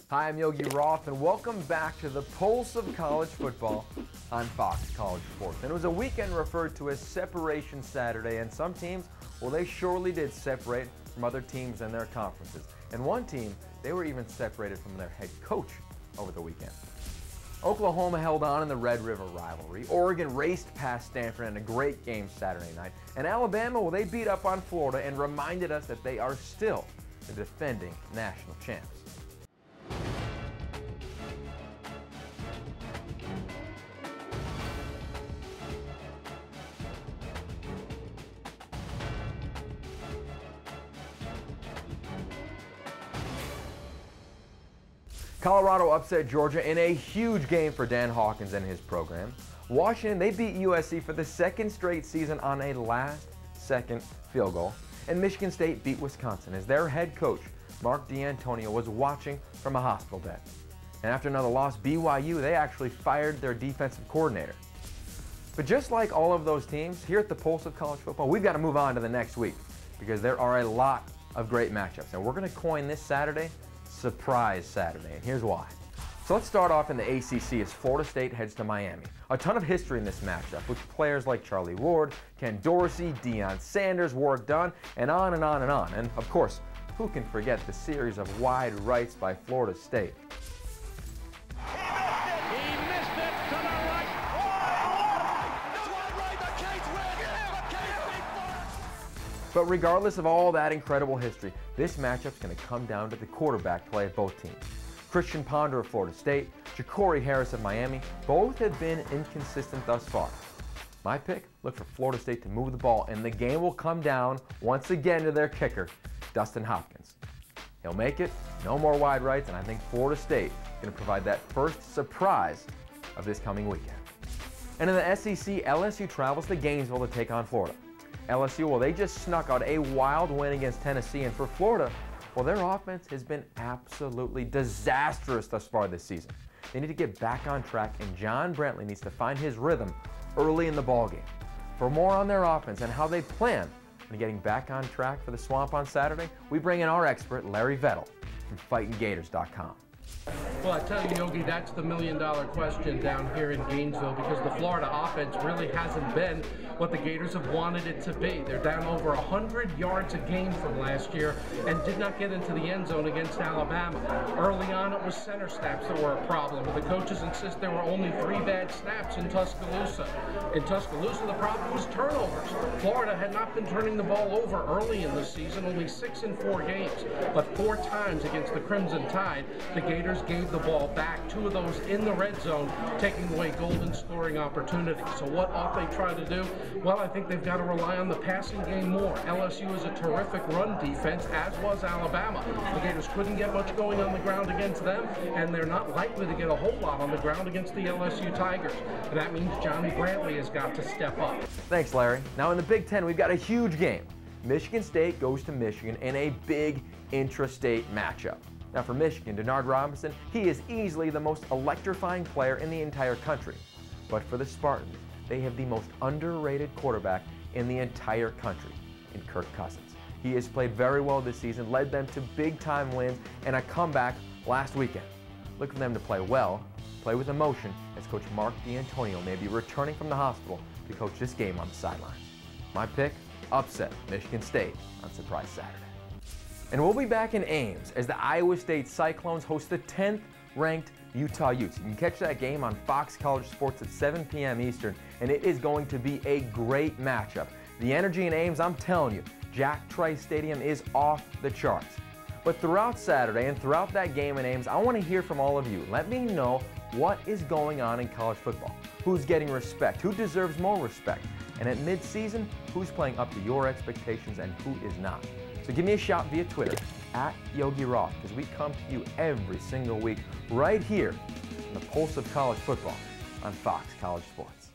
Hi, I'm Yogi Roth, and welcome back to the Pulse of College Football on Fox College Sports. And it was a weekend referred to as Separation Saturday, and some teams, well, they surely did separate from other teams and their conferences. And one team, they were even separated from their head coach over the weekend. Oklahoma held on in the Red River rivalry. Oregon raced past Stanford in a great game Saturday night. And Alabama, well, they beat up on Florida and reminded us that they are still the defending national champs. Colorado upset Georgia in a huge game for Dan Hawkins and his program. Washington, they beat USC for the second straight season on a last-second field goal. And Michigan State beat Wisconsin as their head coach, Mark D'Antonio, was watching from a hospital bed. And after another loss, BYU, they actually fired their defensive coordinator. But just like all of those teams, here at the Pulse of College Football, we've got to move on to the next week because there are a lot of great matchups. And we're going to coin this Saturday Surprise Saturday, and here's why. So let's start off in the ACC as Florida State heads to Miami. A ton of history in this matchup with players like Charlie Ward, Ken Dorsey, Deion Sanders, Warrick Dunn, and on and on and on. And of course, who can forget the series of wide rights by Florida State? But regardless of all that incredible history, this matchup's going to come down to the quarterback play of both teams. Christian Ponder of Florida State, Ja'Cory Harris of Miami, both have been inconsistent thus far. My pick, look for Florida State to move the ball, and the game will come down once again to their kicker, Dustin Hopkins. He'll make it, no more wide rights, and I think Florida State is going to provide that first surprise of this coming weekend. And in the SEC, LSU travels to Gainesville to take on Florida. LSU, well, they just snuck out a wild win against Tennessee, and for Florida, well, their offense has been absolutely disastrous thus far this season. They need to get back on track, and John Brantley needs to find his rhythm early in the ballgame. For more on their offense and how they plan on getting back on track for the Swamp on Saturday, we bring in our expert, Larry Vettel from FightinGators.com. Well, I tell you, Yogi, that's the million-dollar question down here in Gainesville because the Florida offense really hasn't been what the Gators have wanted it to be. They're down over 100 yards a game from last year and did not get into the end zone against Alabama. Early on, it was center snaps that were a problem. The coaches insist there were only 3 bad snaps in Tuscaloosa. In Tuscaloosa, the problem was turnovers. Florida had not been turning the ball over early in the season, only 6 in 4 games. But 4 times against the Crimson Tide, the Gators gave the ball back, 2 of those in the red zone, taking away golden scoring opportunities. So what ought they try to do? Well, I think they've got to rely on the passing game more. LSU is a terrific run defense, as was Alabama. The Gators couldn't get much going on the ground against them, and they're not likely to get a whole lot on the ground against the LSU Tigers. And that means Johnny Brantley has got to step up. Thanks, Larry. Now in the Big Ten, we've got a huge game. Michigan State goes to Michigan in a big intrastate matchup. Now for Michigan, Denard Robinson, he is easily the most electrifying player in the entire country. But for the Spartans, they have the most underrated quarterback in the entire country, in Kirk Cousins. He has played very well this season, led them to big-time wins and a comeback last weekend. Look for them to play well, play with emotion, as Coach Mark D'Antonio may be returning from the hospital to coach this game on the sidelines. My pick, upset Michigan State on Surprise Saturday. And we'll be back in Ames as the Iowa State Cyclones host the 10th ranked Utah Utes. You can catch that game on Fox College Sports at 7 p.m. Eastern, and it is going to be a great matchup. The energy in Ames, I'm telling you, Jack Trice Stadium is off the charts. But throughout Saturday and throughout that game in Ames, I want to hear from all of you. Let me know what is going on in college football. Who's getting respect? Who deserves more respect? And at mid-season, who's playing up to your expectations and who is not? So give me a shout via Twitter, @Yogi Roth, because we come to you every single week right here in the Pulse of College Football on Fox College Sports.